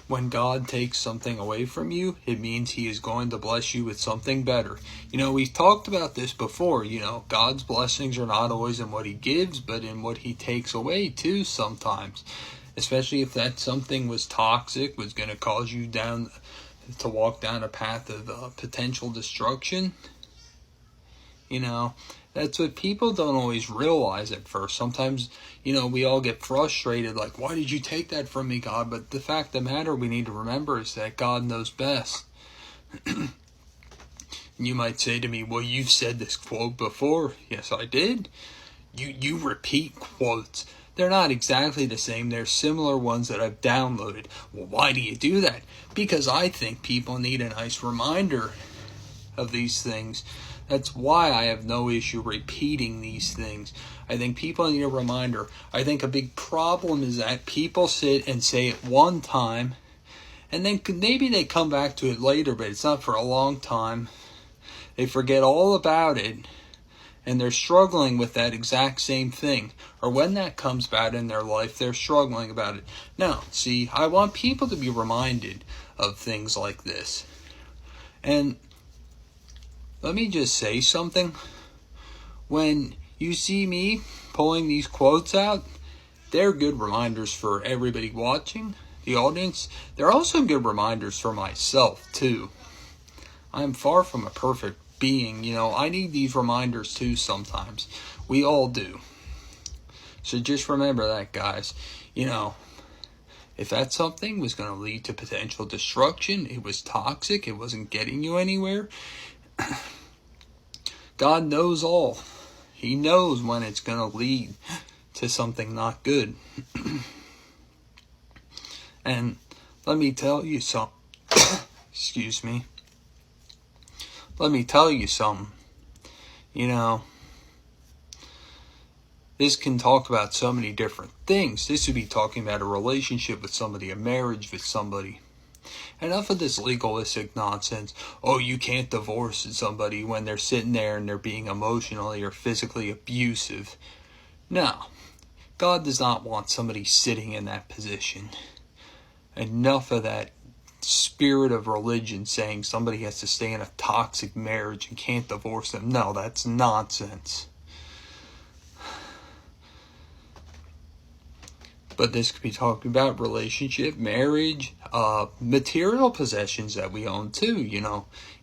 When God takes something away from you, it means he is going to bless you with something better. We've talked about this before. God's blessings are not always in what he gives, but in what he takes away too sometimes. Especially if that something was toxic, was going to cause you to walk down a path of potential destruction. That's what people don't always realize at first. Sometimes, we all get frustrated, like, why did you take that from me, God? But the fact of the matter we need to remember is that God knows best. You might say to me, well, you've said this quote before. Yes, I did. You repeat quotes. They're not exactly the same. They're similar ones that I've downloaded. Well, why do you do that? Because I think people need a nice reminder of these things. That's why I have no issue repeating these things. I think people need a reminder. I think a big problem is that people sit and say it one time, and then maybe they come back to it later, but it's not for a long time. They forget all about it, and they're struggling with that exact same thing. Or when that comes about in their life, they're struggling about it. Now, see, I want people to be reminded of things like this. And let me just say something. When you see me pulling these quotes out, they're good reminders for everybody watching, the audience. They're also good reminders for myself, too. I'm far from a perfect being. I need these reminders, too, sometimes. We all do. So just remember that, guys. If that something was going to lead to potential destruction, it was toxic, it wasn't getting you anywhere, God knows all. He knows when it's going to lead to something not good. And let me tell you something. Excuse me. Let me tell you something. This can talk about so many different things. This would be talking about a relationship with somebody, a marriage with somebody. Enough of this legalistic nonsense. Oh, you can't divorce somebody when they're sitting there and they're being emotionally or physically abusive. No. God does not want somebody sitting in that position. Enough of that spirit of religion saying somebody has to stay in a toxic marriage and can't divorce them. No, that's nonsense. But this could be talking about relationship, marriage, material possessions that we own too.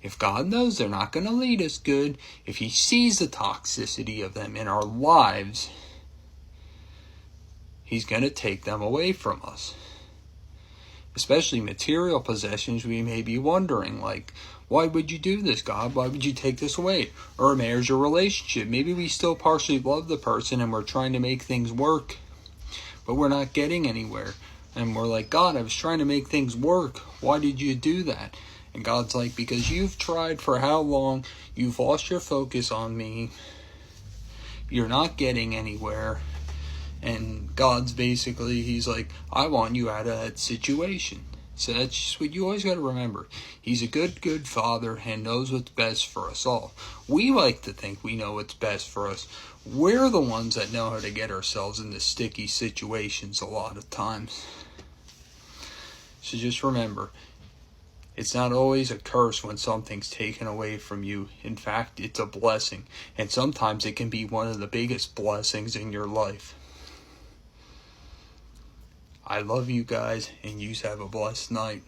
If God knows they're not going to lead us good, if he sees the toxicity of them in our lives, he's going to take them away from us. Especially material possessions, we may be wondering, like, why would you do this, God? Why would you take this away? Or a marriage or relationship. Maybe we still partially love the person and we're trying to make things work, but we're not getting anywhere. And we're like, God, I was trying to make things work. Why did you do that? And God's like, because you've tried for how long? You've lost your focus on me. You're not getting anywhere. And God's basically, he's like, I want you out of that situation. So that's just what you always got to remember. He's a good father and knows what's best for us all. We like to think we know what's best for us. We're the ones that know how to get ourselves into sticky situations a lot of times. So just remember, it's not always a curse when something's taken away from you. In fact, it's a blessing. And sometimes it can be one of the biggest blessings in your life. I love you guys, and you have a blessed night.